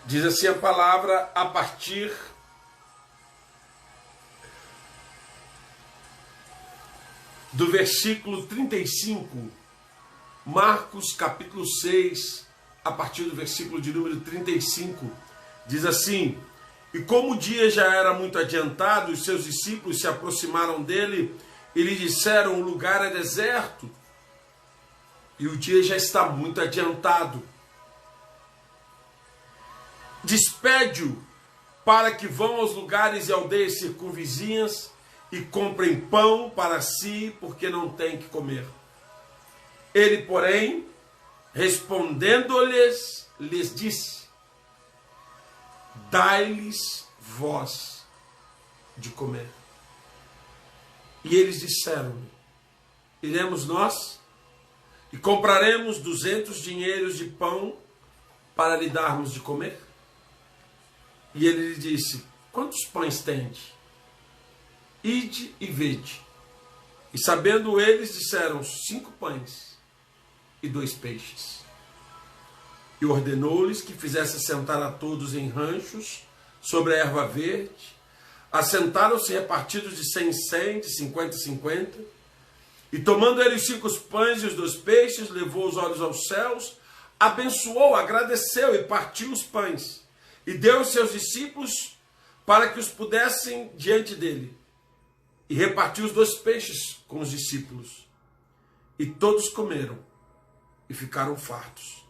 Diz assim a palavra a partir do versículo 35, Marcos capítulo 6, a partir do versículo de número 35, diz assim: E como o dia já era muito adiantado, os seus discípulos se aproximaram dele e lhe disseram: o lugar é deserto e o dia já está muito adiantado. Despede-o para que vão aos lugares e aldeias circunvizinhas e comprem pão para si, porque não têm que comer. Ele, porém, respondendo-lhes, lhes disse: Dai-lhes vós de comer. E eles disseram: Iremos nós e compraremos 200 dinheiros de pão para lhe darmos de comer? E ele lhe disse: Quantos pães tendes? Ide e vede. E sabendo eles, disseram: 5 pães e 2 peixes. E ordenou-lhes que fizesse sentar a todos em ranchos, sobre a erva verde. Assentaram-se repartidos de 100 em 100, de 50 em 50. E tomando ele os 5 pães e os 2 peixes, levou os olhos aos céus, abençoou, agradeceu e partiu os pães. E deu aos seus discípulos para que os pudessem diante dele. E repartiu os 2 peixes com os discípulos. E todos comeram e ficaram fartos.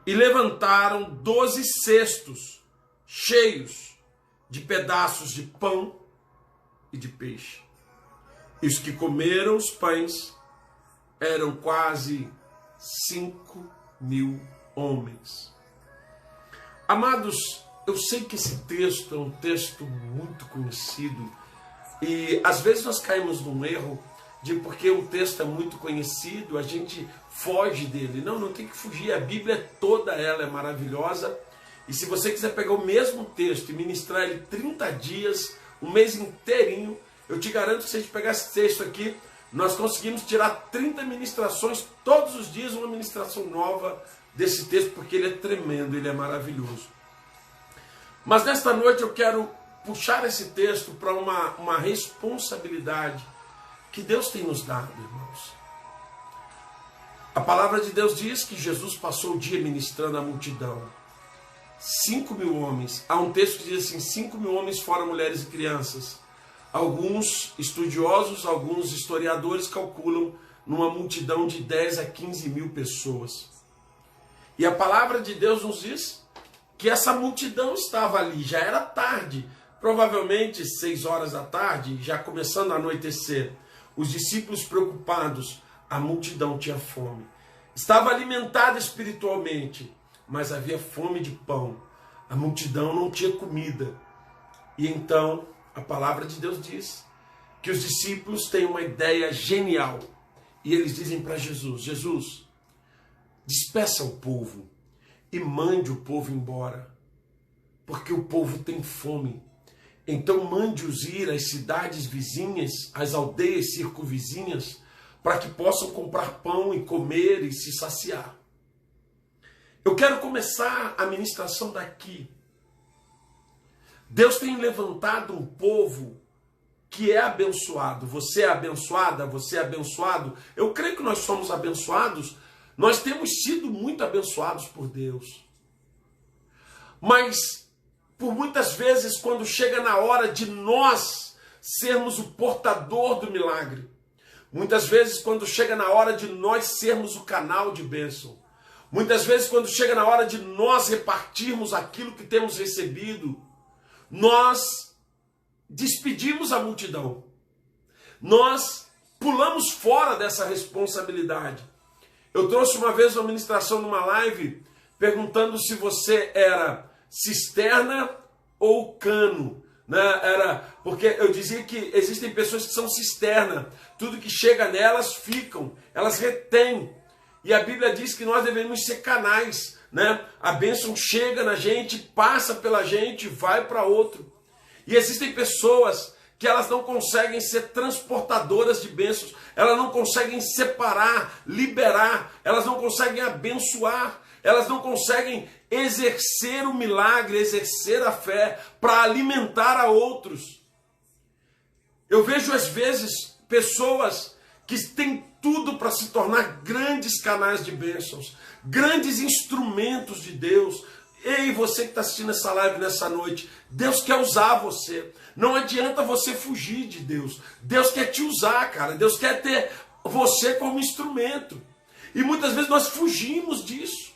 E levantaram 12 cestos cheios de pedaços de pão e de peixe. E os que comeram os pães eram quase 5.000 homens. Amados, eu sei que esse texto é um texto muito conhecido e às vezes nós caímos num erro de porque o texto é muito conhecido, a gente foge dele. Não, não tem que fugir, a Bíblia toda ela é maravilhosa. E se você quiser pegar o mesmo texto e ministrar ele 30 dias, um mês inteirinho, eu te garanto que se a gente pegar esse texto aqui, nós conseguimos tirar 30 ministrações, todos os dias uma ministração nova desse texto, porque ele é tremendo, ele é maravilhoso. Mas nesta noite eu quero puxar esse texto para uma responsabilidade que Deus tem nos dado, irmãos. A palavra de Deus diz que Jesus passou o dia ministrando a multidão. 5.000 homens. Há um texto que diz assim: 5.000 homens fora mulheres e crianças. Alguns estudiosos, alguns historiadores calculam numa multidão de 10 a 15.000 pessoas. E a palavra de Deus nos diz que essa multidão estava ali, já era tarde, provavelmente 6 horas da tarde, já começando a anoitecer. Os discípulos preocupados, a multidão tinha fome. Estava alimentada espiritualmente, mas havia fome de pão. A multidão não tinha comida. E então a palavra de Deus diz que os discípulos têm uma ideia genial. E eles dizem para Jesus: Jesus, despeça o povo e mande o povo embora, porque o povo tem fome. Então mande-os ir às cidades vizinhas, às aldeias circunvizinhas, para que possam comprar pão e comer e se saciar. Eu quero começar a ministração daqui. Deus tem levantado um povo que é abençoado. Você é abençoada, você é abençoado. Eu creio que nós somos abençoados. Nós temos sido muito abençoados por Deus. Mas, por muitas vezes, quando chega na hora de nós sermos o portador do milagre, muitas vezes, quando chega na hora de nós sermos o canal de bênção, muitas vezes, quando chega na hora de nós repartirmos aquilo que temos recebido, nós despedimos a multidão. Nós pulamos fora dessa responsabilidade. Eu trouxe uma vez uma ministração numa live perguntando se você era cisterna ou cano, né? Porque eu dizia que existem pessoas que são cisterna, tudo que chega nelas ficam, elas retêm. E a Bíblia diz que nós devemos ser canais, né? A bênção chega na gente, passa pela gente, vai para outro. E existem pessoas que elas não conseguem ser transportadoras de bênçãos, elas não conseguem separar, liberar, elas não conseguem abençoar, elas não conseguem exercer o milagre, exercer a fé para alimentar a outros. Eu vejo às vezes pessoas que têm tudo para se tornar grandes canais de bênçãos, grandes instrumentos de Deus. Ei, você que está assistindo essa live nessa noite, Deus quer usar você. Não adianta você fugir de Deus. Deus quer te usar, cara. Deus quer ter você como instrumento. E muitas vezes nós fugimos disso.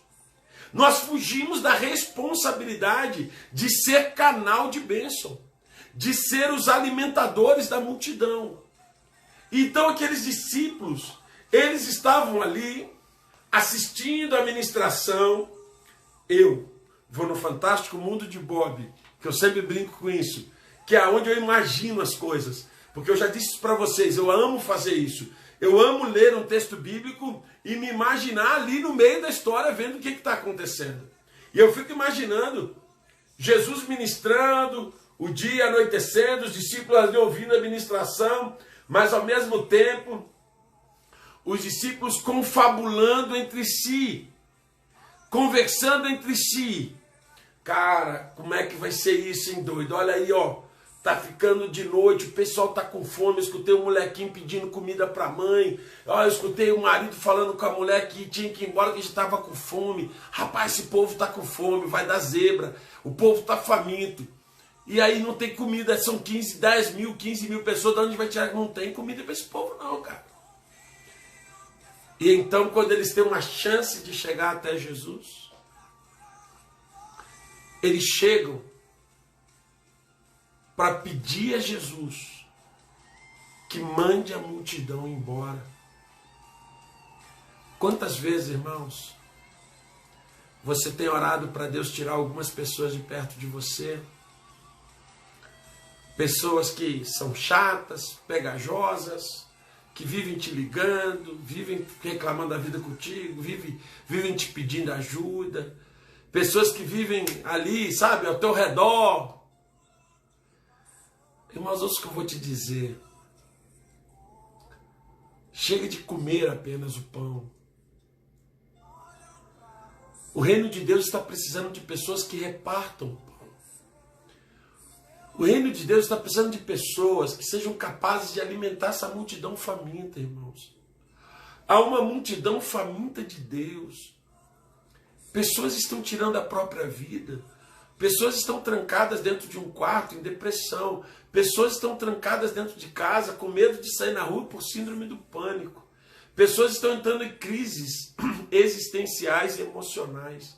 Nós fugimos da responsabilidade de ser canal de bênção, de ser os alimentadores da multidão. Então aqueles discípulos, eles estavam ali assistindo a ministração. Eu vou no Fantástico Mundo de Bob, que eu sempre brinco com isso, que é onde eu imagino as coisas. Porque eu já disse isso para vocês, eu amo fazer isso. Eu amo ler um texto bíblico e me imaginar ali no meio da história, vendo o que está acontecendo. E eu fico imaginando Jesus ministrando, o dia anoitecendo, os discípulos ali ouvindo a ministração, mas ao mesmo tempo, os discípulos confabulando entre si, conversando entre si. Cara, como é que vai ser isso, hein, doido? Olha aí, ó. Tá ficando de noite, o pessoal tá com fome. Eu escutei um molequinho pedindo comida pra mãe. Ó, eu escutei o marido falando com a mulher que tinha que ir embora, que já tava com fome. Rapaz, esse povo tá com fome, vai dar zebra. O povo tá faminto. E aí não tem comida, são 10 mil, 15 mil pessoas, de onde vai tirar? Não tem comida pra esse povo não, cara. E então, quando eles têm uma chance de chegar até Jesus, eles chegam para pedir a Jesus que mande a multidão embora. Quantas vezes, irmãos, você tem orado para Deus tirar algumas pessoas de perto de você? Pessoas que são chatas, pegajosas, que vivem te ligando, vivem reclamando da vida contigo, vivem te pedindo ajuda. Pessoas que vivem ali, sabe, ao teu redor. Irmãos, ouça o que eu vou te dizer. Chega de comer apenas o pão. O reino de Deus está precisando de pessoas que repartam o pão. O reino de Deus está precisando de pessoas que sejam capazes de alimentar essa multidão faminta, irmãos. Há uma multidão faminta de Deus. Pessoas estão tirando a própria vida. Pessoas estão trancadas dentro de um quarto, em depressão. Pessoas estão trancadas dentro de casa, com medo de sair na rua por síndrome do pânico. Pessoas estão entrando em crises existenciais e emocionais.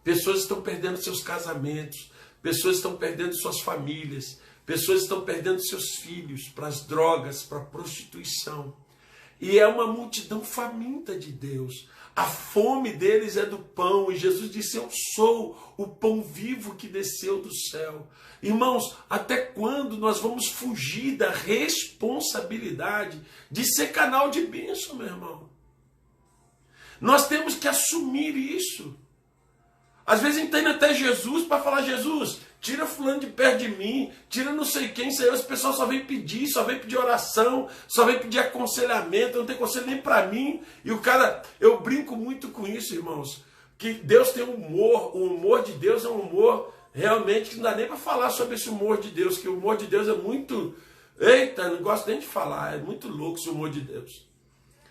Pessoas estão perdendo seus casamentos. Pessoas estão perdendo suas famílias. Pessoas estão perdendo seus filhos para as drogas, para a prostituição. E é uma multidão faminta de Deus. A fome deles é do pão. E Jesus disse, eu sou o pão vivo que desceu do céu. Irmãos, até quando nós vamos fugir da responsabilidade de ser canal de bênção, meu irmão? Nós temos que assumir isso. Às vezes a gente está indo até Jesus para falar, Jesus, tira fulano de perto de mim, tira não sei quem, isso aí, as pessoas só vem pedir oração, só vem pedir aconselhamento, não tem conselho nem para mim. E o cara, eu brinco muito com isso, irmãos, que Deus tem humor, o humor de Deus é um humor realmente que não dá nem para falar sobre esse humor de Deus, que o humor de Deus é muito, eita, não gosto nem de falar, é muito louco esse humor de Deus.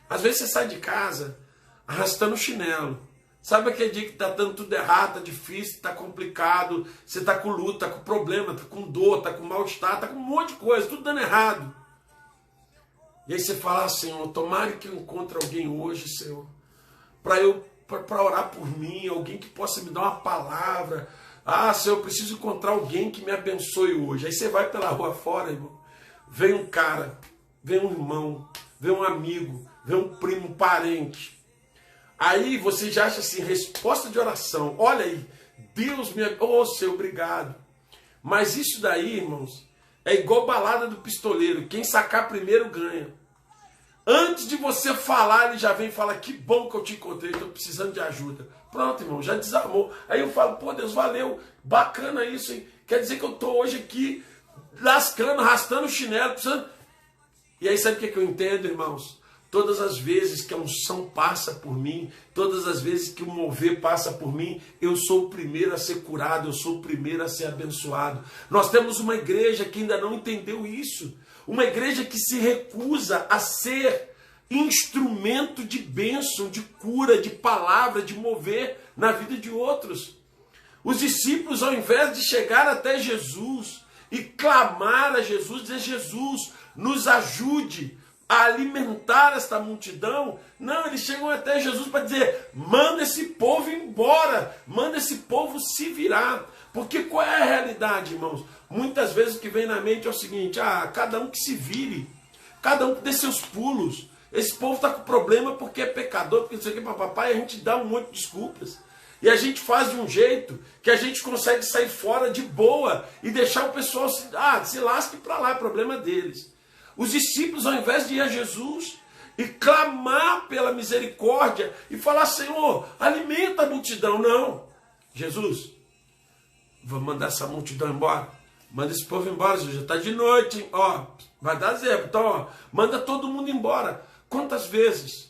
Às vezes você sai de casa arrastando o chinelo. Sabe aquele dia que está dando tudo errado, está difícil, está complicado, você está com luta, está com problema, está com dor, está com mal-estar, está com um monte de coisa, tudo dando errado. E aí você fala, Senhor, tomara que eu encontre alguém hoje, Senhor, para orar por mim, alguém que possa me dar uma palavra. Ah, Senhor, eu preciso encontrar alguém que me abençoe hoje. Aí você vai pela rua fora, irmão, vem um cara, vem um irmão, vem um amigo, vem um primo, um parente. Aí você já acha assim, resposta de oração. Olha aí, Deus me... Oh, Senhor, obrigado. Mas isso daí, irmãos, é igual balada do pistoleiro. Quem sacar primeiro ganha. Antes de você falar, ele já vem e fala, que bom que eu te encontrei, estou precisando de ajuda. Pronto, irmão, já desarmou. Aí eu falo, pô, Deus, valeu, bacana isso, hein? Quer dizer que eu estou hoje aqui, lascando, arrastando o chinelo, precisando... E aí sabe o que eu entendo, irmãos? todas as vezes que a unção passa por mim, todas as vezes que o mover passa por mim, eu sou o primeiro a ser curado, eu sou o primeiro a ser abençoado. Nós temos uma igreja que ainda não entendeu isso, uma igreja que se recusa a ser instrumento de bênção, de cura, de palavra, de mover na vida de outros. Os discípulos, ao invés de chegar até Jesus e clamar a Jesus, dizer: Jesus, nos ajude a alimentar esta multidão. Não, eles chegam até Jesus para dizer: manda esse povo embora, manda esse povo se virar. Porque qual é a realidade, irmãos? Muitas vezes o que vem na mente é o seguinte: cada um que se vire, cada um que dê seus pulos. Esse povo está com problema porque é pecador, porque não sei o que, papai, a gente dá um monte de desculpas. E a gente faz de um jeito que a gente consegue sair fora de boa e deixar o pessoal se lasque para lá, é problema deles. Os discípulos, ao invés de ir a Jesus e clamar pela misericórdia e falar: Senhor, alimenta a multidão, não. Jesus, vamos mandar essa multidão embora. Manda esse povo embora, Jesus, já está de noite, hein? Ó, vai dar zebra. Então, ó, manda todo mundo embora. Quantas vezes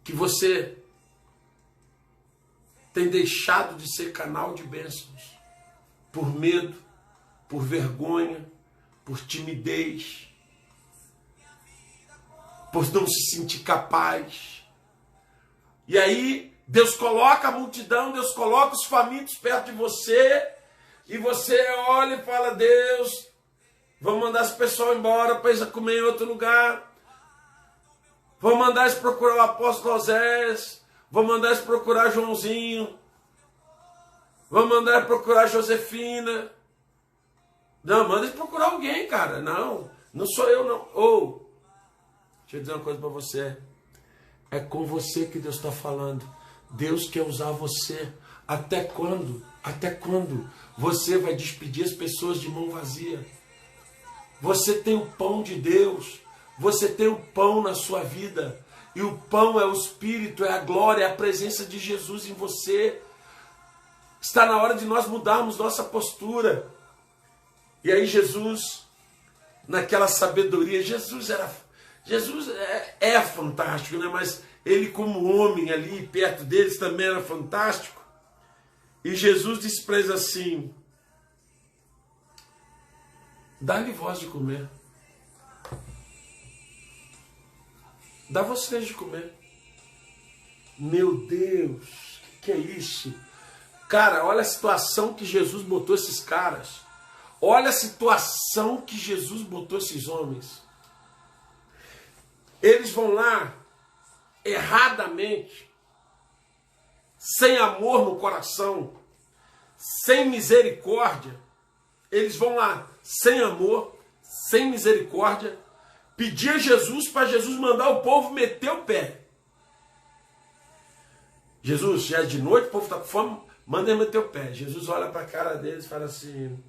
que você tem deixado de ser canal de bênçãos por medo, por vergonha, por timidez, por não se sentir capaz? E aí Deus coloca a multidão, Deus coloca os famintos perto de você, e você olha e fala: Deus, vamos mandar esse pessoal embora para eles comer em outro lugar, vamos mandar eles procurar o apóstolo Osés, vamos mandar eles procurar Joãozinho, vamos mandar eles procurar Josefina. Não, manda eles procurar alguém, cara. Não, não sou eu, não. Deixa eu dizer uma coisa para você. É com você que Deus está falando. Deus quer usar você. Até quando? Até quando você vai despedir as pessoas de mão vazia? Você tem o pão de Deus. Você tem o pão na sua vida. E o pão é o Espírito, é a glória, é a presença de Jesus em você. Está na hora de nós mudarmos nossa postura. E aí Jesus, naquela sabedoria, Jesus é fantástico, né? Mas ele, como homem ali perto deles, também era fantástico. E Jesus disse para eles assim: dá-lhe voz de comer. Dá vocês de comer. Meu Deus, que é isso? Cara, olha a situação que Jesus botou esses caras. Olha a situação que Jesus botou esses homens. Eles vão lá, erradamente, sem amor no coração, sem misericórdia. Eles vão lá, sem amor, sem misericórdia, pedir a Jesus para Jesus mandar o povo meter o pé. Jesus, já é de noite, o povo está com fome, manda ele meter o pé. Jesus olha para a cara deles e fala assim: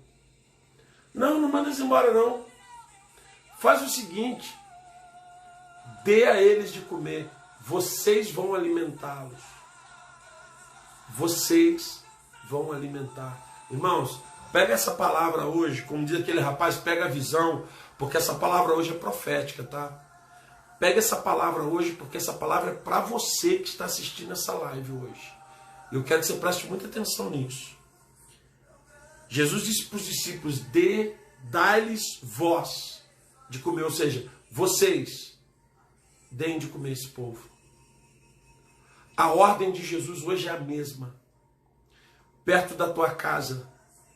não manda eles embora não. Faz o seguinte, dê a eles de comer, vocês vão alimentá-los. Vocês vão alimentar. Irmãos, pega essa palavra hoje, como diz aquele rapaz, pega a visão, porque essa palavra hoje é profética, tá? Pega essa palavra hoje, porque essa palavra é para você que está assistindo essa live hoje. Eu quero que você preste muita atenção nisso. Jesus disse para os discípulos: dai-lhes voz de comer, ou seja, vocês deem de comer esse povo. A ordem de Jesus hoje é a mesma. Perto da tua casa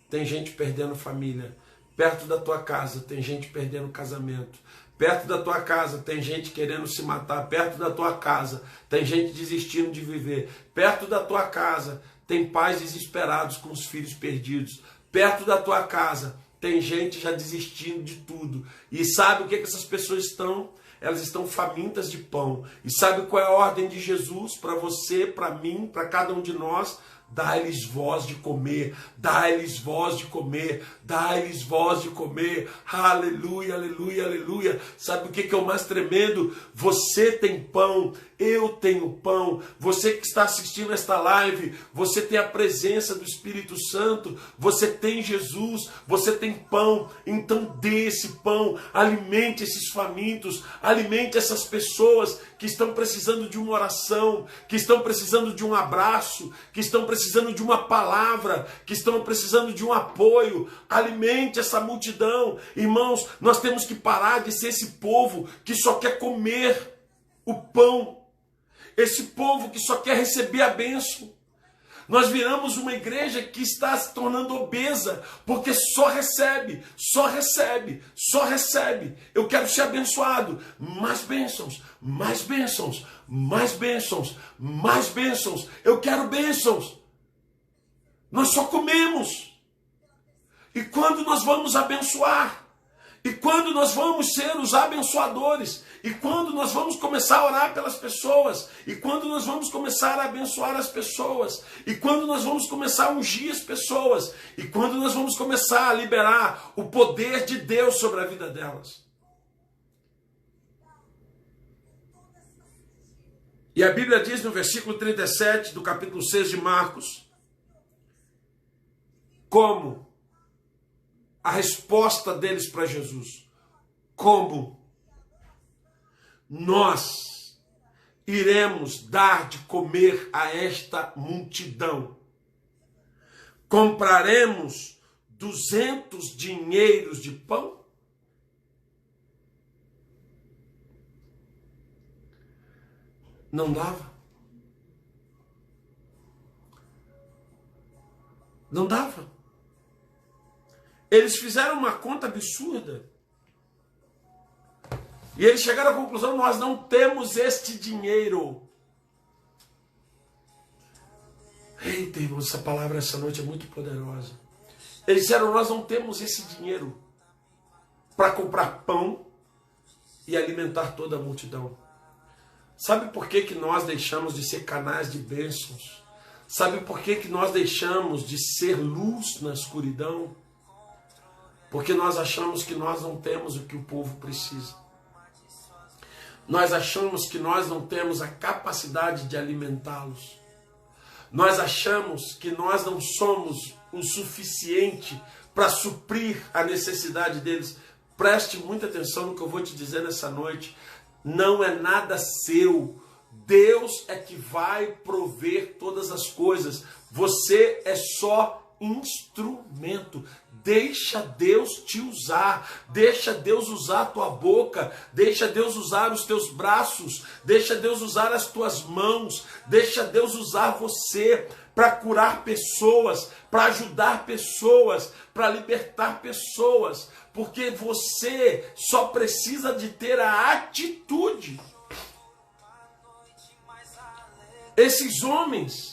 tem gente perdendo família. Perto da tua casa tem gente perdendo casamento. Perto da tua casa tem gente querendo se matar. Perto da tua casa tem gente desistindo de viver. Perto da tua casa tem pais desesperados com os filhos perdidos. Perto da tua casa tem gente já desistindo de tudo. E sabe o que essas pessoas estão? Elas estão famintas de pão. E sabe qual é a ordem de Jesus para você, para mim, para cada um de nós? Dá-lhes voz de comer, dá-lhes voz de comer, dá-lhes voz de comer. Aleluia, aleluia, aleluia. Sabe o que é o mais tremendo? Você tem pão, eu tenho pão. Você que está assistindo esta live, você tem a presença do Espírito Santo, você tem Jesus, você tem pão. Então dê esse pão, alimente esses famintos, alimente essas pessoas que estão precisando de uma oração, que estão precisando de um abraço, que estão precisando de uma palavra, que estão precisando de um apoio. Alimente essa multidão. Irmãos, nós temos que parar de ser esse povo que só quer comer o pão, esse povo que só quer receber a bênção. Nós viramos uma igreja que está se tornando obesa, porque só recebe, só recebe, só recebe. Eu quero ser abençoado. Mais bênçãos, mais bênçãos, mais bênçãos, mais bênçãos. Eu quero bênçãos. Nós só comemos. E quando nós vamos abençoar? E quando nós vamos ser os abençoadores? E quando nós vamos começar a orar pelas pessoas? E quando nós vamos começar a abençoar as pessoas? E quando nós vamos começar a ungir as pessoas? E quando nós vamos começar a liberar o poder de Deus sobre a vida delas? E a Bíblia diz no versículo 37 do capítulo 6 de Marcos, como a resposta deles para Jesus, como nós iremos dar de comer a esta multidão? Compraremos 200 dinheiros de pão? Não dava. Não dava. Eles fizeram uma conta absurda. E eles chegaram à conclusão: nós não temos este dinheiro. Eita, irmão, essa palavra essa noite é muito poderosa. Eles disseram: nós não temos esse dinheiro para comprar pão e alimentar toda a multidão. Sabe por que nós deixamos de ser canais de bênçãos? Sabe por que nós deixamos de ser luz na escuridão? Porque nós achamos que nós não temos o que o povo precisa. Nós achamos que nós não temos a capacidade de alimentá-los. Nós achamos que nós não somos o suficiente para suprir a necessidade deles. Preste muita atenção no que eu vou te dizer nessa noite. Não é nada seu. Deus é que vai prover todas as coisas. Você é só instrumento. Deixa Deus te usar, deixa Deus usar a tua boca, deixa Deus usar os teus braços, deixa Deus usar as tuas mãos, deixa Deus usar você para curar pessoas, para ajudar pessoas, para libertar pessoas, porque você só precisa de ter a atitude. Esses homens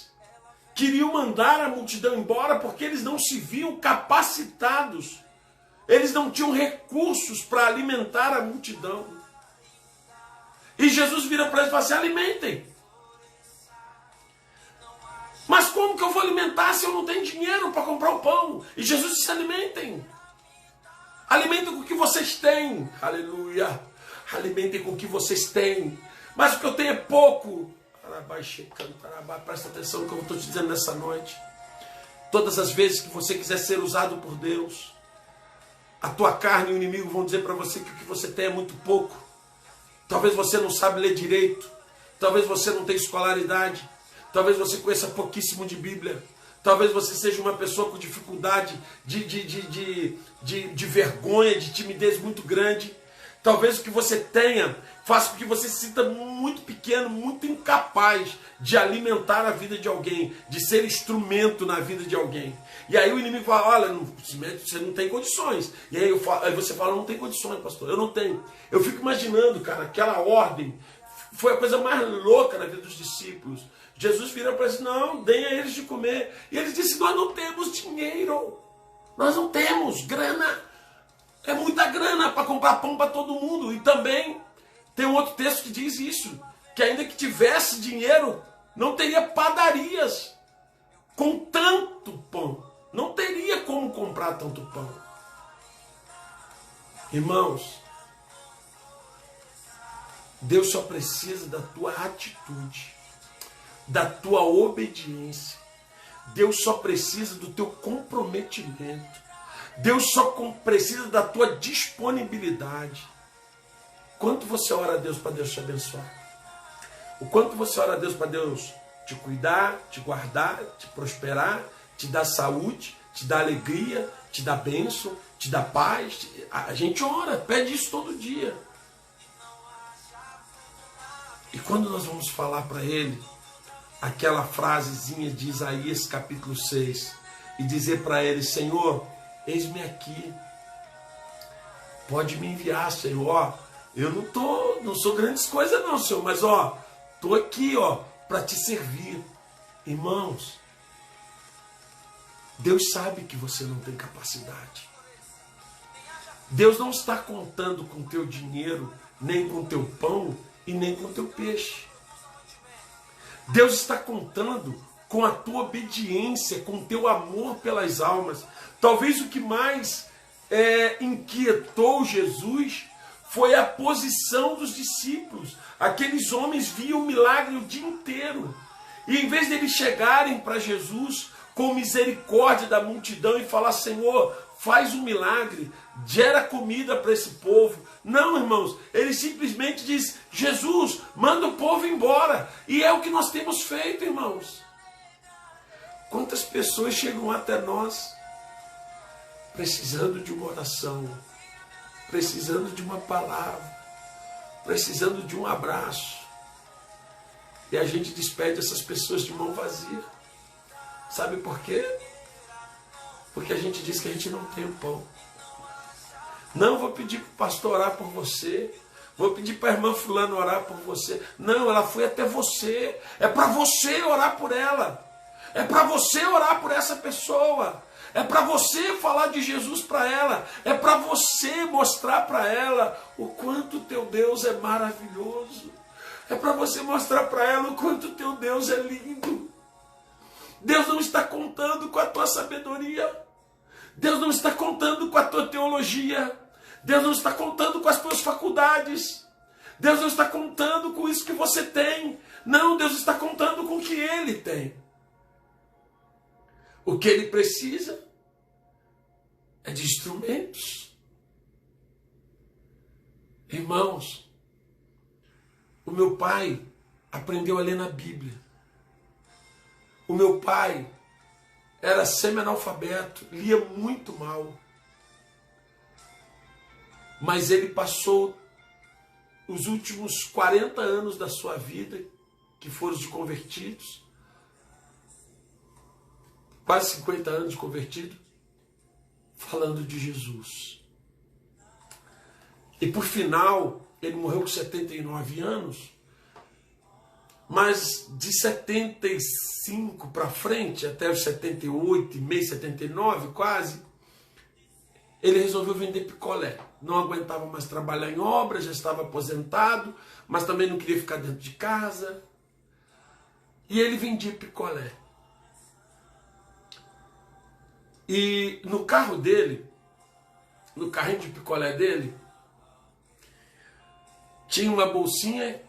queriam mandar a multidão embora porque eles não se viam capacitados. Eles não tinham recursos para alimentar a multidão. E Jesus vira para eles e fala assim: alimentem. Mas como que eu vou alimentar se eu não tenho dinheiro para comprar o pão? E Jesus disse: alimentem. Alimentem com o que vocês têm. Aleluia. Alimentem com o que vocês têm. Mas o que eu tenho é pouco. Presta atenção no que eu estou te dizendo nessa noite. Todas as vezes que você quiser ser usado por Deus, a tua carne e o inimigo vão dizer para você que o que você tem é muito pouco. Talvez você não sabe ler direito. Talvez você não tenha escolaridade. Talvez você conheça pouquíssimo de Bíblia. Talvez você seja uma pessoa com dificuldade de vergonha, de timidez muito grande. Talvez o que você tenha faça com que você se sinta muito pequeno, muito incapaz de alimentar a vida de alguém, de ser instrumento na vida de alguém. E aí o inimigo fala: olha, você não tem condições. E aí você fala: não tem condições, pastor, eu não tenho. Eu fico imaginando, cara, aquela ordem foi a coisa mais louca na vida dos discípulos. Jesus vira para eles: não, deem a eles de comer. E eles disseram: nós não temos dinheiro, nós não temos grana. É muita grana para comprar pão para todo mundo. E também tem um outro texto que diz isso, que ainda que tivesse dinheiro, não teria padarias com tanto pão. Não teria como comprar tanto pão. Irmãos, Deus só precisa da tua atitude, da tua obediência. Deus só precisa do teu comprometimento. Deus só precisa da tua disponibilidade. Quanto você ora a Deus para Deus te abençoar? O quanto você ora a Deus para Deus te cuidar, te guardar, te prosperar, te dar saúde, te dar alegria, te dar bênção, te dar paz. A gente ora, pede isso todo dia. E quando nós vamos falar para Ele aquela frasezinha de Isaías capítulo 6 e dizer para Ele: Senhor, eis-me aqui, pode me enviar, Senhor. Ó, eu não sou grandes coisas não, Senhor, mas ó, estou aqui, ó, para te servir. Irmãos, Deus sabe que você não tem capacidade. Deus não está contando com o teu dinheiro, nem com o teu pão e nem com o teu peixe. Deus está contando com a tua obediência, com o teu amor pelas almas. Talvez o que mais inquietou Jesus foi a posição dos discípulos. Aqueles homens viam o milagre o dia inteiro. E em vez de eles chegarem para Jesus com misericórdia da multidão e falar: Senhor, faz um milagre, gera comida para esse povo. Não, irmãos, ele simplesmente diz: Jesus, manda o povo embora. E é o que nós temos feito, irmãos. Quantas pessoas chegam até nós precisando de uma oração, precisando de uma palavra, precisando de um abraço. E a gente despede essas pessoas de mão vazia. Sabe por quê? Porque a gente diz que a gente não tem o pão. Não, vou pedir para o pastor orar por você. Vou pedir para a irmã fulana orar por você. Não, ela foi até você. É para você orar por ela. É para você orar por essa pessoa. É para você falar de Jesus para ela. É para você mostrar para ela o quanto o teu Deus é maravilhoso. É para você mostrar para ela o quanto o teu Deus é lindo. Deus não está contando com a tua sabedoria. Deus não está contando com a tua teologia. Deus não está contando com as tuas faculdades. Deus não está contando com isso que você tem. Não, Deus está contando com o que Ele tem. O que Ele precisa é de instrumentos. Irmãos, o meu pai aprendeu a ler na Bíblia. O meu pai era semi-analfabeto, lia muito mal. Mas ele passou os últimos 40 anos da sua vida, que foram os de convertidos, quase 50 anos de convertido, falando de Jesus. E por final, ele morreu com 79 anos, mas de 75 para frente, até os 78, meio 79 quase, ele resolveu vender picolé. Não aguentava mais trabalhar em obra, já estava aposentado, mas também não queria ficar dentro de casa. E ele vendia picolé. E no carro dele, no carrinho de picolé dele, tinha uma bolsinha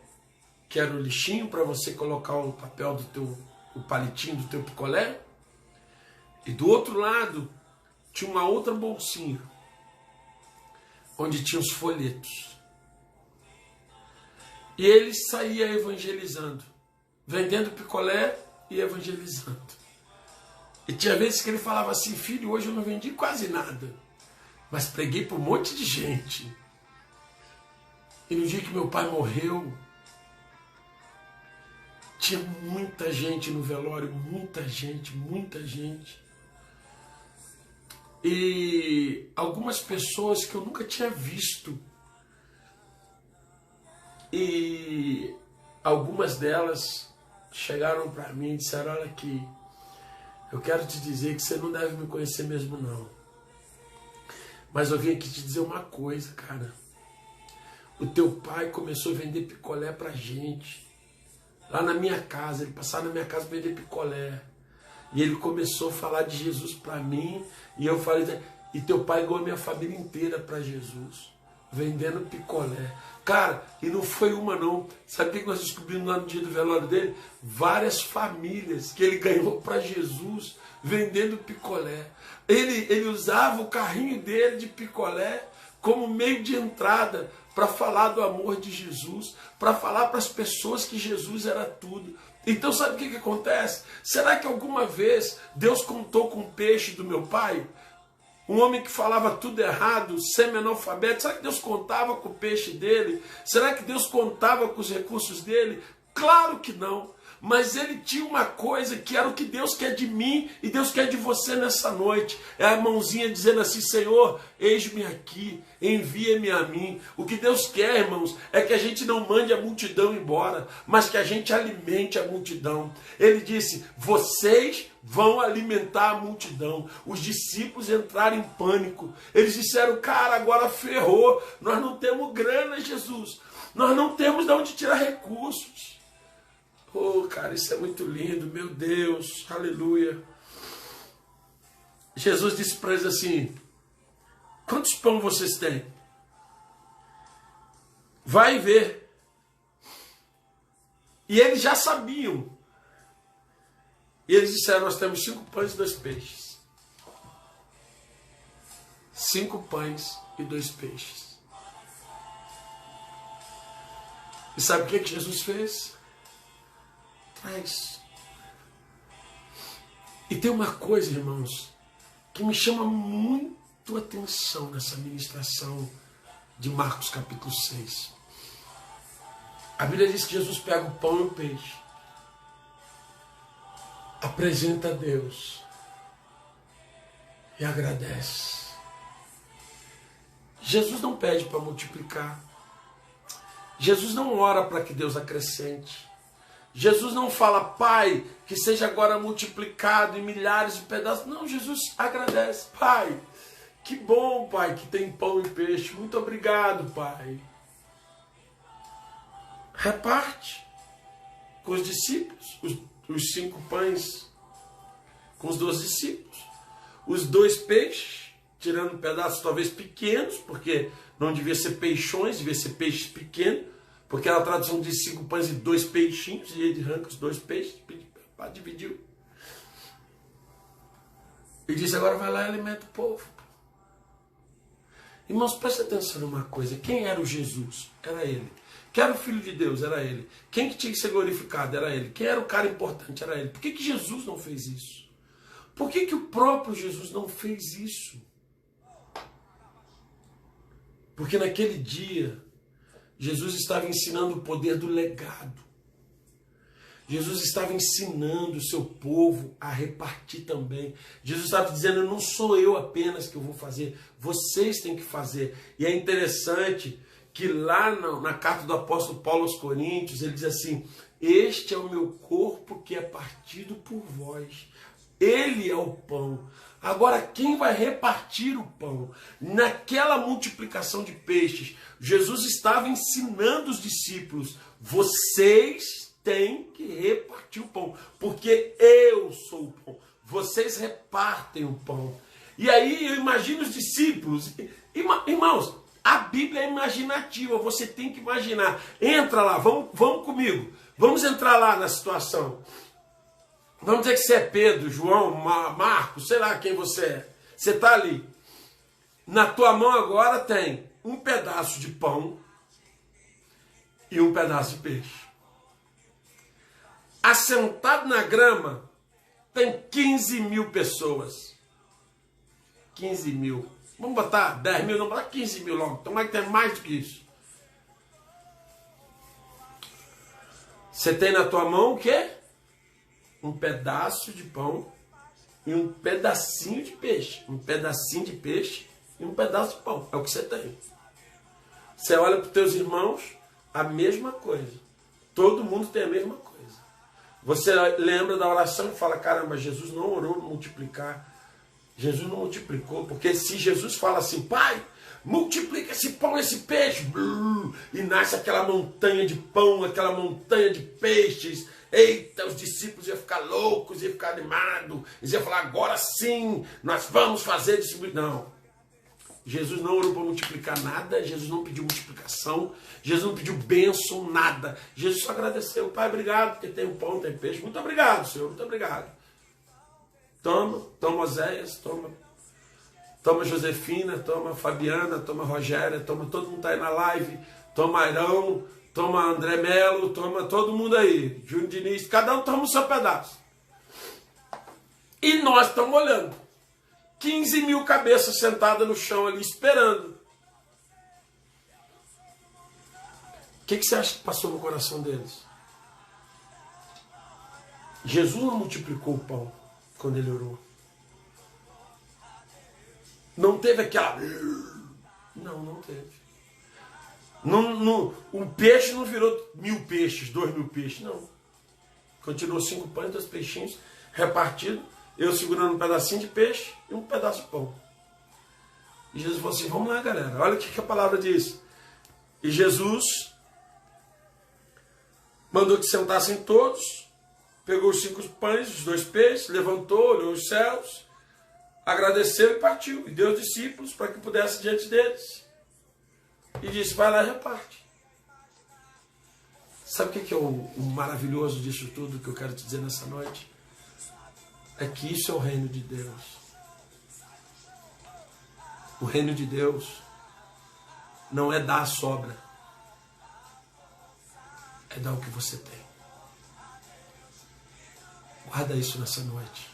que era o lixinho para você colocar o papel do teu, o palitinho do teu picolé. E do outro lado tinha uma outra bolsinha, onde tinha os folhetos. E ele saía evangelizando, vendendo picolé e evangelizando. E tinha vezes que ele falava assim: filho, hoje eu não vendi quase nada, mas preguei para um monte de gente. E no dia que meu pai morreu, tinha muita gente no velório, muita gente, muita gente. E algumas pessoas que eu nunca tinha visto. E algumas delas chegaram para mim e disseram: olha aqui, eu quero te dizer que você não deve me conhecer mesmo não, mas eu vim aqui te dizer uma coisa, cara. O teu pai começou a vender picolé pra gente. Lá na minha casa, ele passava na minha casa para vender picolé. E ele começou a falar de Jesus para mim. E eu falei, e teu pai ganhou a minha família inteira para Jesus, vendendo picolé. Cara, e não foi uma não. Sabe o que nós descobrimos lá no dia do velório dele? Várias famílias que ele ganhou para Jesus vendendo picolé. Ele usava o carrinho dele de picolé como meio de entrada para falar do amor de Jesus, para falar para as pessoas que Jesus era tudo. Então sabe o que acontece? Será que alguma vez Deus contou com o peixe do meu pai? Um homem que falava tudo errado, semi-analfabeto, será que Deus contava com o peixe dele? Será que Deus contava com os recursos dele? Claro que não. Mas ele tinha uma coisa que era o que Deus quer de mim e Deus quer de você nessa noite. É a mãozinha dizendo assim, Senhor, eis-me aqui, envia-me a mim. O que Deus quer, irmãos, é que a gente não mande a multidão embora, mas que a gente alimente a multidão. Ele disse, vocês vão alimentar a multidão. Os discípulos entraram em pânico. Eles disseram, cara, agora ferrou. Nós não temos grana, Jesus. Nós não temos de onde tirar recursos. Oh, cara, isso é muito lindo, meu Deus, aleluia. Jesus disse para eles assim, quantos pão vocês têm? Vai ver. E eles já sabiam. E eles disseram, nós temos 5 pães e 2 peixes. 5 pães e 2 peixes. E sabe o que Jesus fez? Traz. E tem uma coisa, irmãos, que me chama muito a atenção nessa ministração de Marcos capítulo 6. A Bíblia diz que Jesus pega o pão e o peixe, apresenta a Deus e agradece. Jesus não pede para multiplicar. Jesus não ora para que Deus acrescente. Jesus não fala, Pai, que seja agora multiplicado em milhares de pedaços. Não, Jesus agradece. Pai, que bom, Pai, que tem pão e peixe. Muito obrigado, Pai. Reparte com os discípulos, os 5 pães com os 12 discípulos. Os 2 peixes, tirando pedaços talvez pequenos, porque não devia ser peixões, devia ser peixes pequenos. Porque era a tradução de 5 pães e 2 peixinhos, e ele arranca os 2 peixes, dividiu. E disse, agora vai lá e alimenta o povo. Irmãos, presta atenção numa coisa. Quem era o Jesus? Era ele. Quem era o Filho de Deus? Era ele. Quem que tinha que ser glorificado? Era ele. Quem era o cara importante? Era ele. Por que Jesus não fez isso? Por que o próprio Jesus não fez isso? Porque naquele dia, Jesus estava ensinando o poder do legado. Jesus estava ensinando o seu povo a repartir também. Jesus estava dizendo, não sou eu apenas que eu vou fazer, vocês têm que fazer. E é interessante que lá na carta do apóstolo Paulo aos Coríntios, ele diz assim, este é o meu corpo que é partido por vós. Ele é o pão. Agora, quem vai repartir o pão? Naquela multiplicação de peixes, Jesus estava ensinando os discípulos, vocês têm que repartir o pão, porque eu sou o pão. Vocês repartem o pão. E aí eu imagino os discípulos. Irmãos, a Bíblia é imaginativa, você tem que imaginar. Entra lá, vamos comigo. Vamos entrar lá na situação. Vamos dizer que você é Pedro, João, Marcos, sei lá quem você é. Você está ali. Na tua mão agora tem um pedaço de pão e um pedaço de peixe. Assentado na grama tem 15 mil pessoas. 15 mil. Vamos botar 10 mil, não, botar 15 mil logo. Então, como é que tem mais do que isso? Você tem na tua mão o quê? Um pedaço de pão e um pedacinho de peixe. Um pedacinho de peixe e um pedaço de pão. É o que você tem. Você olha para os teus irmãos, a mesma coisa. Todo mundo tem a mesma coisa. Você lembra da oração e fala, caramba, Jesus não orou multiplicar. Jesus não multiplicou, porque se Jesus fala assim, Pai, multiplica esse pão, esse peixe, e nasce aquela montanha de pão, aquela montanha de peixes, Eita, os discípulos iam ficar loucos, iam ficar animados, eles iam falar, agora sim, nós vamos fazer discípulos. Não. Jesus não orou para multiplicar nada, Jesus não pediu multiplicação, Jesus não pediu bênção, nada. Jesus só agradeceu. Pai, obrigado, porque tem pão, tem peixe. Muito obrigado, Senhor, muito obrigado. Toma Oséias, toma Josefina, toma Fabiana, toma Rogéria, toma todo mundo tá aí na live, toma Airão, toma André Melo, toma todo mundo aí, Júnior Diniz, cada um toma o seu pedaço. E nós estamos olhando. 15 mil cabeças sentadas no chão ali, esperando. O que você acha que passou no coração deles? Jesus não multiplicou o pão quando ele orou. Não teve aquela... Não teve. O peixe não virou 1.000 peixes, 2.000 peixes, não. Continuou 5 pães, 2 peixinhos, repartido. Eu segurando um pedacinho de peixe e um pedaço de pão. E Jesus falou assim, vamos lá, galera. Olha o que a palavra diz. E Jesus mandou que sentassem todos, pegou os 5 pães, os 2 peixes, levantou, olhou os céus, agradeceu e partiu. E deu aos discípulos para que pudesse diante deles. E disse, vai lá e reparte. Sabe o que é o maravilhoso disso tudo que eu quero te dizer nessa noite? É que isso é o reino de Deus. O reino de Deus não é dar a sobra. É dar o que você tem. Guarda isso nessa noite.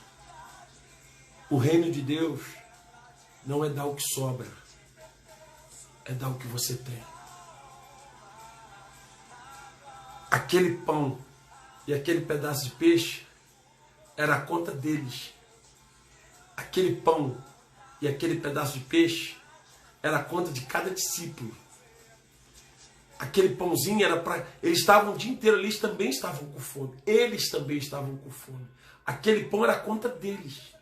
O reino de Deus não é dar o que sobra. É dar o que você tem. Aquele pão e aquele pedaço de peixe era a conta deles. Aquele pão e aquele pedaço de peixe era a conta de cada discípulo. Aquele pãozinho era para... Eles estavam o dia inteiro ali, eles também estavam com fome. Eles também estavam com fome. Aquele pão era a conta deles.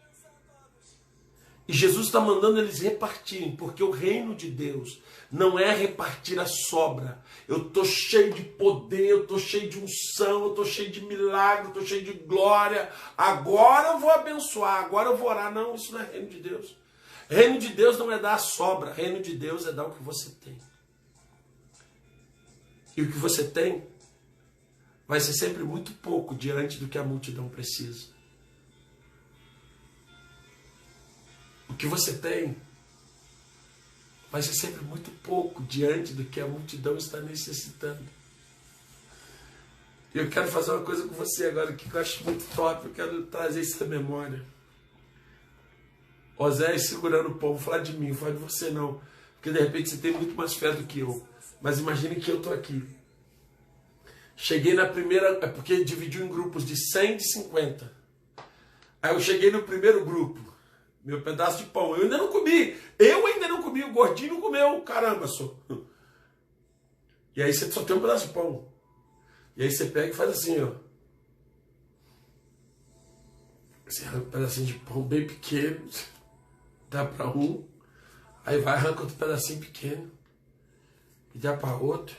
E Jesus está mandando eles repartirem, porque o reino de Deus não é repartir a sobra. Eu estou cheio de poder, eu estou cheio de unção, eu estou cheio de milagre, eu estou cheio de glória. Agora eu vou abençoar, agora eu vou orar. Não, isso não é reino de Deus. Reino de Deus não é dar a sobra. Reino de Deus é dar o que você tem. E o que você tem vai ser sempre muito pouco diante do que a multidão precisa. O que você tem vai ser sempre muito pouco diante do que a multidão está necessitando. E eu quero fazer uma coisa com você agora que eu acho muito top, eu quero trazer isso à memória. Oséias segurando o pão, vou falar de mim, vou falar de você não, porque de repente você tem muito mais fé do que eu. Mas imagine que eu estou aqui. Cheguei na primeira, é porque dividiu em grupos de 100 e de 50. Aí eu cheguei no primeiro grupo. Meu pedaço de pão. Eu ainda não comi. O gordinho não comeu. Caramba, só. E aí você só tem um pedaço de pão. E aí você pega e faz assim, ó. Você arranca um pedacinho de pão bem pequeno. Dá para um. Aí vai, arranca outro pedacinho pequeno. E dá para outro.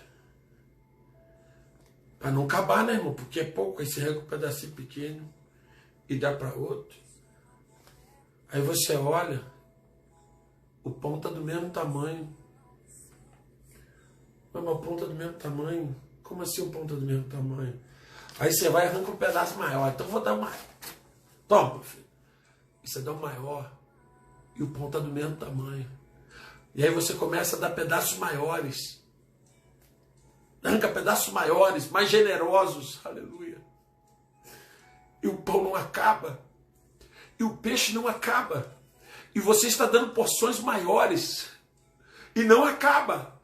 Para não acabar, né, irmão? Porque é pouco. Aí você arranca um pedacinho pequeno. E dá para outro. Aí você olha, o pão está do mesmo tamanho. Mas o pão está do mesmo tamanho? Como assim o pão está do mesmo tamanho? Aí você vai e arranca um pedaço maior. Então eu vou dar um maior. Toma, filho. E você dá um maior. E o pão está do mesmo tamanho. E aí você começa a dar pedaços maiores. Arranca pedaços maiores, mais generosos. Aleluia. E o pão não acaba. E o peixe não acaba. E você está dando porções maiores. E não acaba.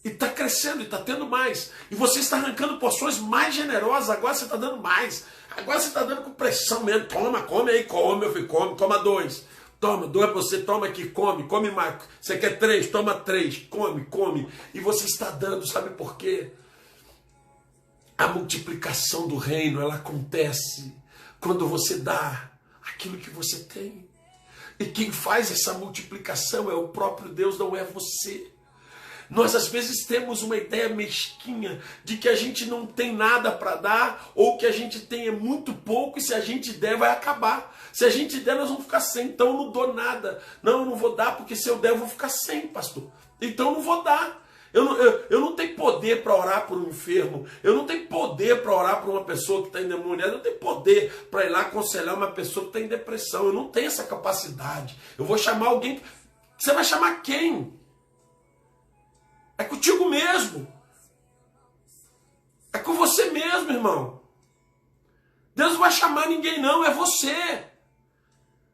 E está crescendo, e está tendo mais. E você está arrancando porções mais generosas. Agora você está dando mais. Agora você está dando com pressão mesmo. Toma, come aí, come, meu filho, come. Toma 2. Toma, 2 para você, toma aqui, come mais. Você quer 3, toma 3. Come. E você está dando, sabe por quê? A multiplicação do reino, ela acontece quando você dá aquilo que você tem. E quem faz essa multiplicação é o próprio Deus, não é você. Nós às vezes temos uma ideia mesquinha de que a gente não tem nada para dar, ou que a gente tem é muito pouco, e se a gente der vai acabar. Se a gente der nós vamos ficar sem, então eu não dou nada. Não, eu não vou dar porque se eu der eu vou ficar sem, pastor. Então eu não vou dar. Eu não tenho poder para orar por um enfermo. Eu não tenho poder para orar por uma pessoa que está endemoniada. Eu não tenho poder para ir lá aconselhar uma pessoa que está em depressão. Eu não tenho essa capacidade. Eu vou chamar alguém. Você vai chamar quem? É contigo mesmo. É com você mesmo, irmão. Deus não vai chamar ninguém não, é você.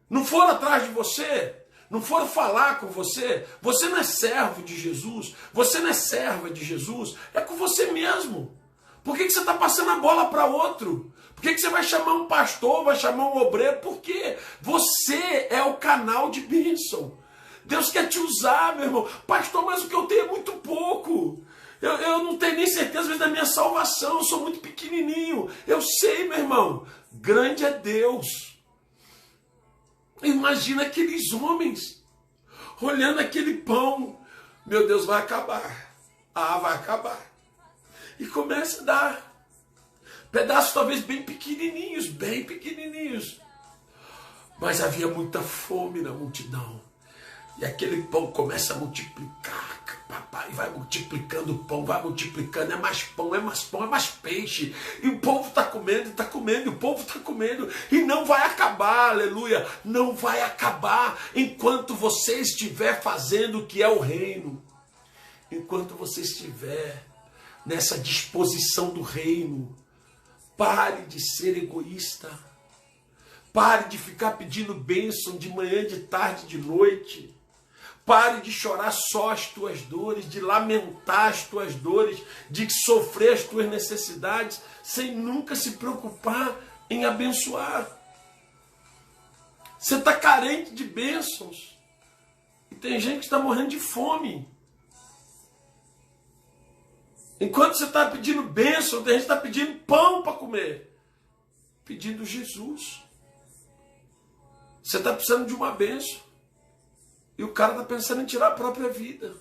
Não foram atrás de você. Não foram falar com você. Você não é servo de Jesus. Você não é serva de Jesus. É com você mesmo. Por que você está passando a bola para outro? Por que você vai chamar um pastor, vai chamar um obreiro? Por quê? Você é o canal de bênção. Deus quer te usar, meu irmão. Pastor, mas o que eu tenho é muito pouco. Eu não tenho nem certeza às vezes, da minha salvação. Eu sou muito pequenininho. Eu sei, meu irmão. Grande é Deus. Imagina aqueles homens olhando aquele pão. Meu Deus, vai acabar. Ah, vai acabar. E começa a dar pedaços talvez bem pequenininhos, bem pequenininhos. Mas havia muita fome na multidão. E aquele pão começa a multiplicar, papai, vai multiplicando o pão, vai multiplicando, é mais pão, é mais pão, é mais peixe. E o povo está comendo, e o povo está comendo, e não vai acabar, aleluia, não vai acabar enquanto você estiver fazendo o que é o reino. Enquanto você estiver nessa disposição do reino, pare de ser egoísta, pare de ficar pedindo bênção de manhã, de tarde, de noite. Pare de chorar só as tuas dores, de lamentar as tuas dores, de sofrer as tuas necessidades, sem nunca se preocupar em abençoar. Você está carente de bênçãos. E tem gente que está morrendo de fome. Enquanto você está pedindo bênção, tem gente que está pedindo pão para comer. Pedindo Jesus. Você está precisando de uma bênção. E o cara está pensando em tirar a própria vida.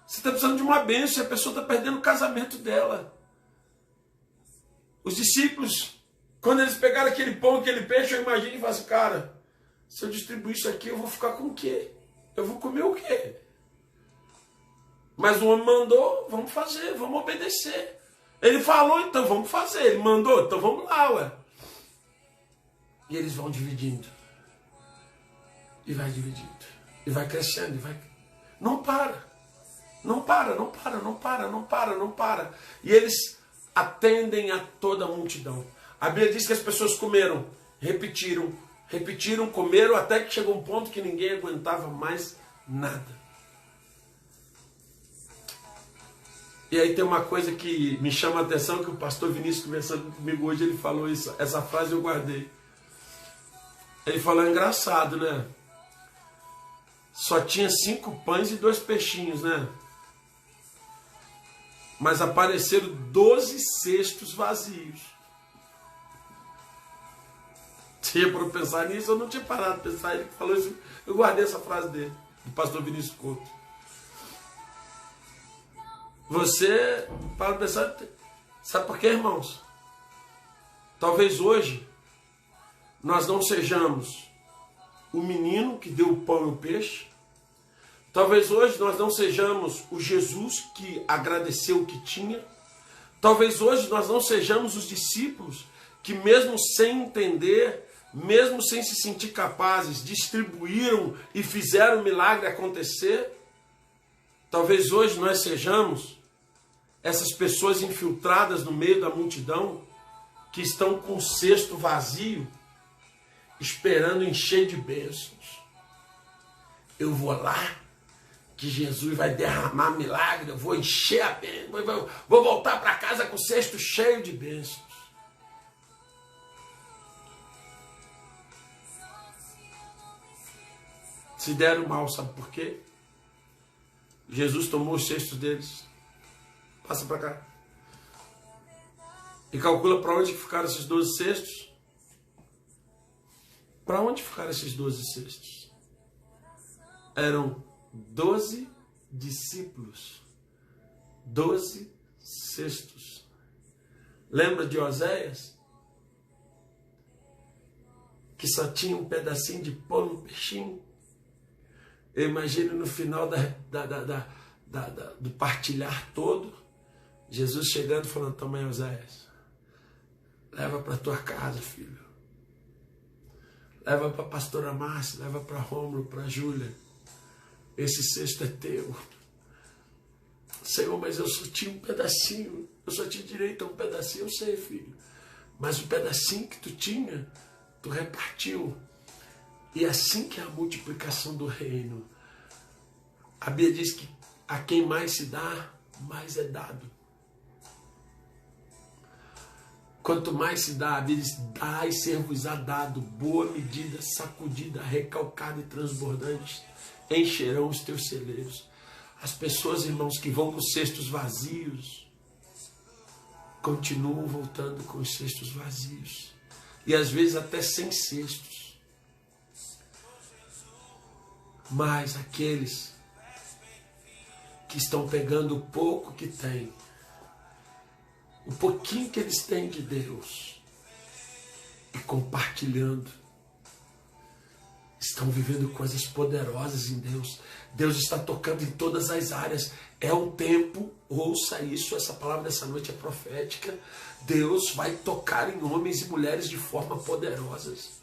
Você está precisando de uma bênção e a pessoa está perdendo o casamento dela. Os discípulos, quando eles pegaram aquele pão, aquele peixe, eu imagino e falo assim, cara, se eu distribuir isso aqui, eu vou ficar com o quê? Eu vou comer o quê? Mas o homem mandou, vamos fazer, vamos obedecer. Ele falou, então vamos fazer. Ele mandou, então vamos lá, ué. E eles vão dividindo. E vai dividindo. E vai crescendo. E vai... Não para. Não para, não para, não para, não para, não para. E eles atendem a toda a multidão. A Bíblia diz que as pessoas comeram, repetiram, comeram, até que chegou um ponto que ninguém aguentava mais nada. E aí tem uma coisa que me chama a atenção, que o pastor Vinícius conversando comigo hoje, ele falou isso, essa frase eu guardei. Ele falou, é engraçado, né? Só tinha 5 pães e 2 peixinhos, né? Mas apareceram 12 cestos vazios. Tinha para pensar nisso, eu não tinha parado de pensar. Ele falou isso, eu guardei essa frase dele, do pastor Vinícius Couto. Você, para pensar, sabe por quê, irmãos? Talvez hoje nós não sejamos o menino que deu o pão e o peixe. Talvez hoje nós não sejamos o Jesus que agradeceu o que tinha. Talvez hoje nós não sejamos os discípulos que, mesmo sem entender, mesmo sem se sentir capazes, distribuíram e fizeram o milagre acontecer. Talvez hoje nós sejamos essas pessoas infiltradas no meio da multidão que estão com o cesto vazio, esperando encher de bênçãos. Eu vou lá, que Jesus vai derramar milagre, eu vou encher a bênção, vou voltar para casa com o cesto cheio de bênçãos. Se deram mal, sabe por quê? Jesus tomou os cestos deles. Passa para cá. E calcula para onde ficaram esses 12 cestos. Para onde ficaram esses 12 cestos? Eram 12 discípulos, 12 cestos. Lembra de Oséias? Que só tinha um pedacinho de pão, um peixinho. Eu imagino no final do partilhar todo, Jesus chegando e falando: toma aí, Oséias, leva para tua casa, filho. Leva para a pastora Márcia, leva para Rômulo, para Júlia. Esse cesto é teu. Senhor, mas eu só tinha um pedacinho. Eu só tinha direito a um pedacinho. Eu sei, filho. Mas o pedacinho que tu tinha, tu repartiu. E assim que é a multiplicação do reino. A Bíblia diz que a quem mais se dá, mais é dado. Quanto mais se dá, a Bíblia diz: dá e ser-vos-á dado, boa medida, sacudida, recalcada e transbordante, encherão os teus celeiros. As pessoas, irmãos, que vão com cestos vazios, continuam voltando com os cestos vazios. E às vezes até sem cestos. Mas aqueles que estão pegando o pouco que têm, o pouquinho que eles têm de Deus, e compartilhando, estão vivendo coisas poderosas em Deus. Deus está tocando em todas as áreas. É um tempo, ouça isso, essa palavra dessa noite é profética. Deus vai tocar em homens e mulheres de forma poderosas.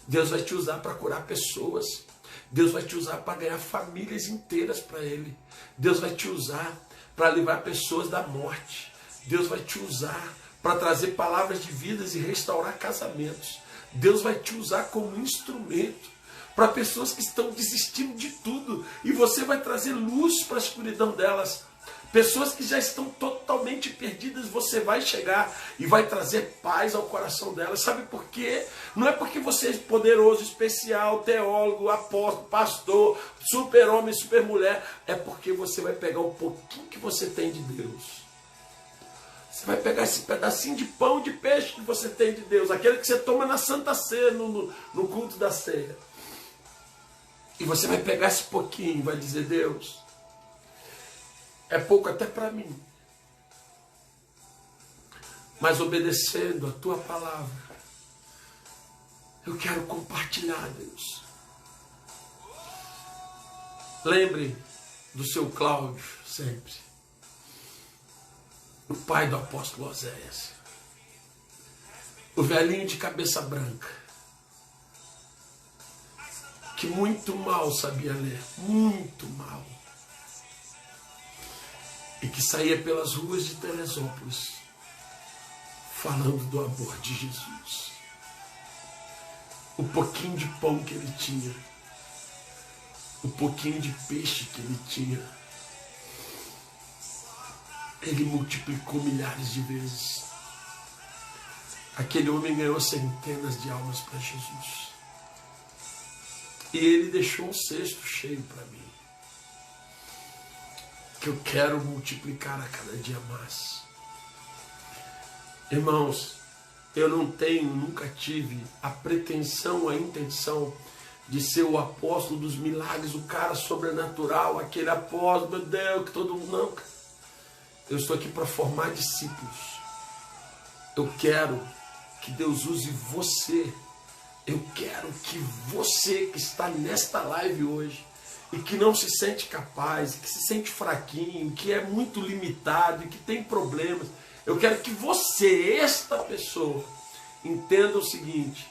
Deus vai te usar para curar pessoas. Deus vai te usar para ganhar famílias inteiras para Ele. Deus vai te usar para livrar pessoas da morte. Deus vai te usar para trazer palavras de vidas e restaurar casamentos. Deus vai te usar como instrumento para pessoas que estão desistindo de tudo. E você vai trazer luz para a escuridão delas. Pessoas que já estão totalmente perdidas, você vai chegar e vai trazer paz ao coração delas. Sabe por quê? Não é porque você é poderoso, especial, teólogo, apóstolo, pastor, super-homem, super-mulher. É porque você vai pegar um pouquinho que você tem de Deus. Você vai pegar esse pedacinho de pão e de peixe que você tem de Deus, aquele que você toma na Santa Ceia, no culto da ceia. E você vai pegar esse pouquinho e vai dizer: Deus, é pouco até para mim, mas obedecendo a tua palavra, eu quero compartilhar, Deus. Lembre do seu Cláudio sempre, o pai do apóstolo Oséias, o velhinho de cabeça branca, que muito mal sabia ler, muito mal, e que saía pelas ruas de Teresópolis falando do amor de Jesus. O pouquinho de pão que ele tinha, o pouquinho de peixe que ele tinha, ele multiplicou milhares de vezes. Aquele homem ganhou centenas de almas para Jesus. E ele deixou um cesto cheio para mim, que eu quero multiplicar a cada dia mais. Irmãos, eu não tenho, nunca tive a pretensão, a intenção de ser o apóstolo dos milagres, o cara sobrenatural, aquele apóstolo, meu Deus, que todo mundo... Não, eu estou aqui para formar discípulos. Eu quero que Deus use você. Eu quero que você que está nesta live hoje e que não se sente capaz, que se sente fraquinho, que é muito limitado e que tem problemas, eu quero que você, esta pessoa, entenda o seguinte: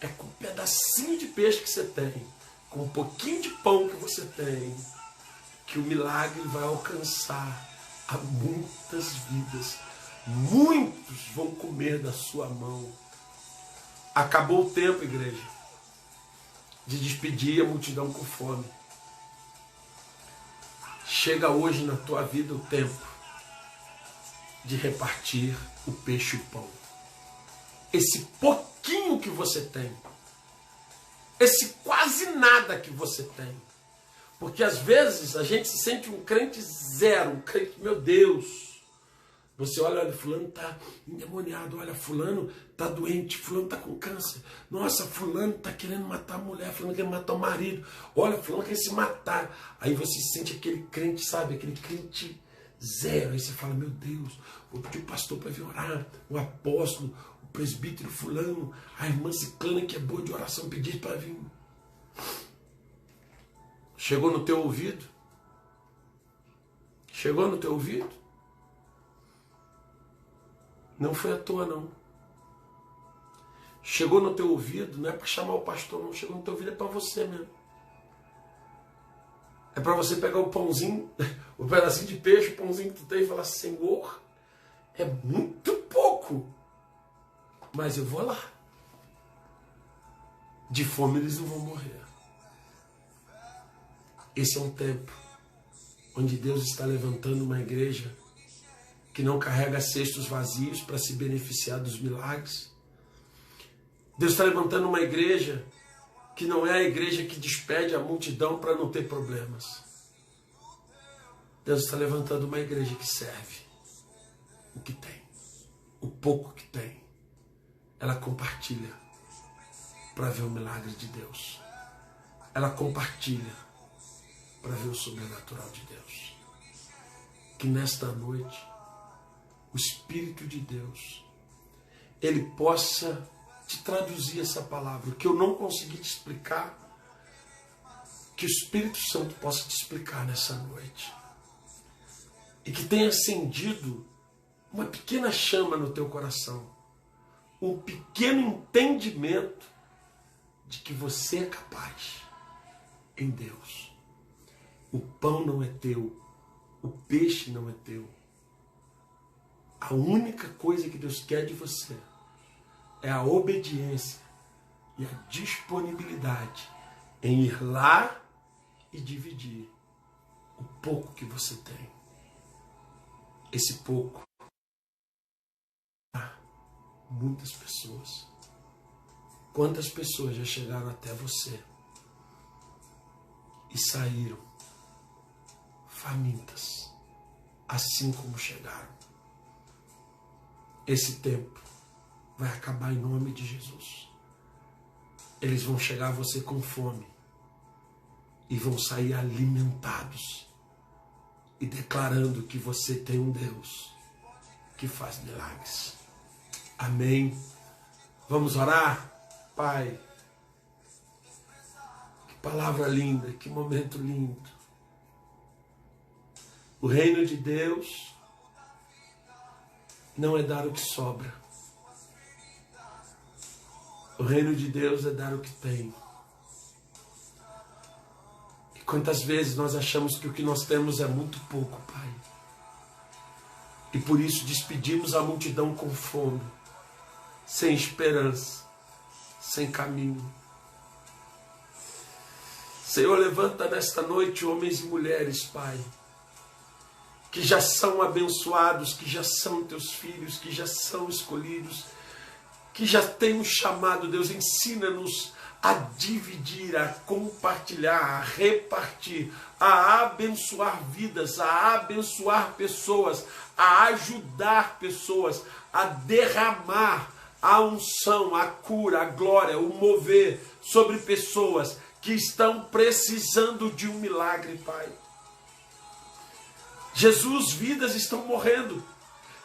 é com um pedacinho de peixe que você tem, com um pouquinho de pão que você tem, que o milagre vai alcançar a muitas vidas. Muitos vão comer da sua mão. Acabou o tempo, igreja, de despedir a multidão com fome. Chega hoje na tua vida o tempo de repartir o peixe e o pão. Esse pouquinho que você tem, esse quase nada que você tem. Porque às vezes a gente se sente um crente zero, um crente, meu Deus, Você olha, fulano está endemoniado, olha, fulano está doente, fulano está com câncer. Nossa, fulano está querendo matar a mulher, fulano quer matar o marido. Olha, fulano quer se matar. Aí você sente aquele crente, sabe, aquele crente zero. Aí você fala, meu Deus, vou pedir o pastor para vir orar, o apóstolo, o presbítero fulano, a irmã ciclana que é boa de oração, pedir para vir. Chegou no teu ouvido? Chegou no teu ouvido? Não foi à toa, não. Chegou no teu ouvido, não é para chamar o pastor, não. Chegou no teu ouvido, é para você mesmo. É para você pegar o pãozinho, o pedacinho de peixe, o pãozinho que tu tem e falar, Senhor, é muito pouco, mas eu vou lá. De fome eles não vão morrer. Esse é um tempo onde Deus está levantando uma igreja que não carrega cestos vazios para se beneficiar dos milagres. Deus está levantando uma igreja que não é a igreja que despede a multidão para não ter problemas. Deus está levantando uma igreja que serve o que tem, o pouco que tem. Ela compartilha para ver o milagre de Deus. Ela compartilha para ver o sobrenatural de Deus. Que nesta noite o Espírito de Deus, Ele possa te traduzir essa palavra, que eu não consegui te explicar, que o Espírito Santo possa te explicar nessa noite. E que tenha acendido uma pequena chama no teu coração, um pequeno entendimento de que você é capaz em Deus. O pão não é teu, o peixe não é teu. A única coisa que Deus quer de você é a obediência e a disponibilidade em ir lá e dividir o pouco que você tem. Esse pouco, muitas pessoas. Quantas pessoas já chegaram até você e saíram famintas, assim como chegaram? Esse tempo vai acabar em nome de Jesus. Eles vão chegar a você com fome e vão sair alimentados e declarando que você tem um Deus que faz milagres. Amém? Vamos orar? Pai, que palavra linda, que momento lindo. O reino de Deus não é dar o que sobra. O reino de Deus é dar o que tem. E quantas vezes nós achamos que o que nós temos é muito pouco, Pai. E por isso despedimos a multidão com fome, sem esperança, sem caminho. Senhor, levanta nesta noite homens e mulheres, Pai, que já são abençoados, que já são teus filhos, que já são escolhidos, que já têm um chamado. Deus, ensina-nos a dividir, a compartilhar, a repartir, a abençoar vidas, a abençoar pessoas, a ajudar pessoas, a derramar a unção, a cura, a glória, o mover sobre pessoas que estão precisando de um milagre, Pai. Jesus, vidas estão morrendo,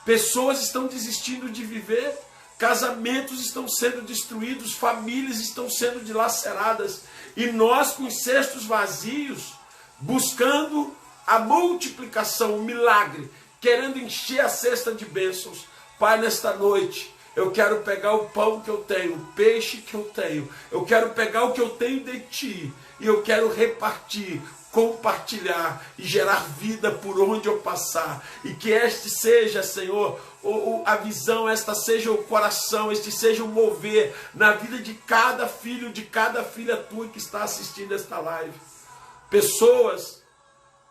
pessoas estão desistindo de viver, casamentos estão sendo destruídos, famílias estão sendo dilaceradas, e nós com os cestos vazios, buscando a multiplicação, o milagre, querendo encher a cesta de bênçãos. Pai, nesta noite, eu quero pegar o pão que eu tenho, o peixe que eu tenho, eu quero pegar o que eu tenho de Ti, e eu quero repartir, compartilhar e gerar vida por onde eu passar. E que este seja, Senhor, a visão, esta seja o coração, este seja o mover na vida de cada filho, de cada filha tua que está assistindo esta live. Pessoas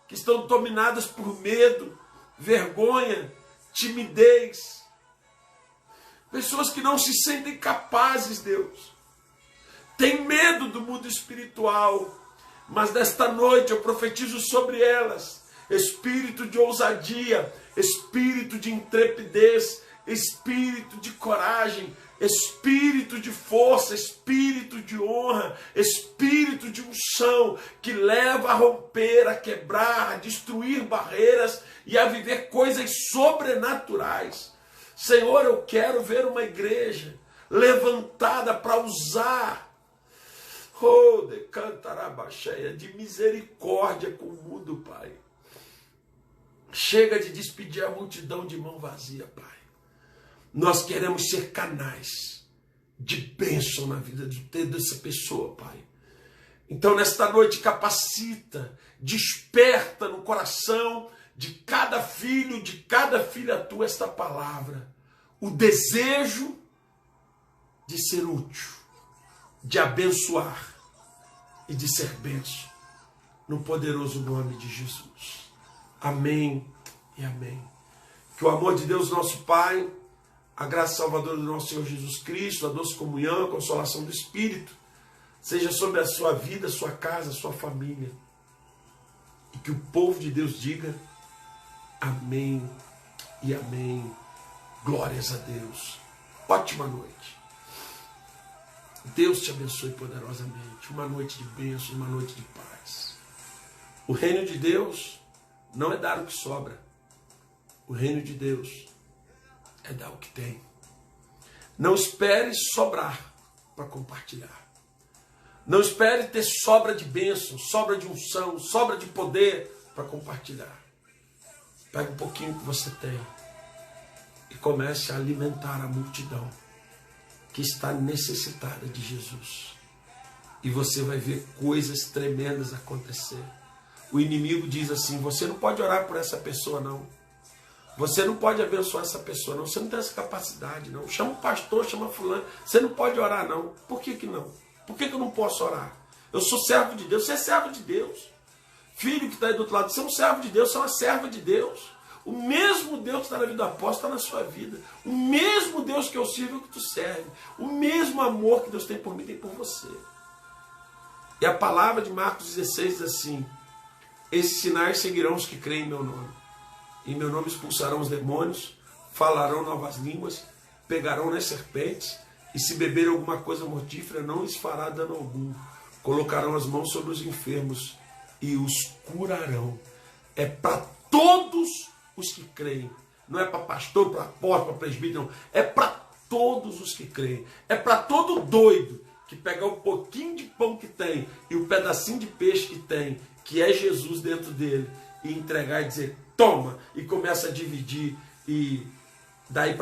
que estão dominadas por medo, vergonha, timidez. Pessoas que não se sentem capazes, Deus. Tem medo do mundo espiritual. Mas nesta noite eu profetizo sobre elas espírito de ousadia, espírito de intrepidez, espírito de coragem, espírito de força, espírito de honra, espírito de unção, que leva a romper, a quebrar, a destruir barreiras e a viver coisas sobrenaturais. Senhor, eu quero ver uma igreja levantada para usar de cantarabaxéia, de misericórdia com o mundo, Pai. Chega de despedir a multidão de mão vazia, Pai. Nós queremos ser canais de bênção na vida dessa pessoa, Pai. Então, nesta noite, capacita, desperta no coração de cada filho, de cada filha tua esta palavra. O desejo de ser útil, de abençoar e de ser bênção. No poderoso nome de Jesus. Amém e amém. Que o amor de Deus, nosso Pai, a graça salvadora do nosso Senhor Jesus Cristo, a doce comunhão, a consolação do Espírito, seja sobre a sua vida, a sua casa, a sua família. E que o povo de Deus diga amém e amém. Glórias a Deus. Ótima noite. Deus te abençoe poderosamente. Uma noite de bênção, uma noite de paz. O reino de Deus não é dar o que sobra. O reino de Deus é dar o que tem. Não espere sobrar para compartilhar. Não espere ter sobra de bênção, sobra de unção, sobra de poder para compartilhar. Pega um pouquinho que você tem e comece a alimentar a multidão que está necessitada de Jesus. E você vai ver coisas tremendas acontecer. O inimigo diz assim: você não pode orar por essa pessoa, não. Você não pode abençoar essa pessoa, não. Você não tem essa capacidade, não. Chama o pastor, chama fulano. Você não pode orar, não. Por que não? Por que eu não posso orar? Eu sou servo de Deus. Você é servo de Deus. Filho que está aí do outro lado, você é um servo de Deus, você é uma serva de Deus. O mesmo Deus que está na vida do apóstolo está na sua vida. O mesmo Deus que eu sirvo é o que tu serve. O mesmo amor que Deus tem por mim tem por você. E a palavra de Marcos 16 diz assim: esses sinais seguirão os que creem em meu nome. Em meu nome expulsarão os demônios, falarão novas línguas, pegarão nas serpentes, e se beberem alguma coisa mortífera, não lhes fará dano algum. Colocarão as mãos sobre os enfermos e os curarão. É para todos os que creem. Não é para pastor, para apóstolo, para presbítero, não. É para todos os que creem. É para todo doido que pegar o pouquinho de pão que tem e o pedacinho de peixe que tem, que é Jesus dentro dele, e entregar e dizer: toma, e começa a dividir, e daí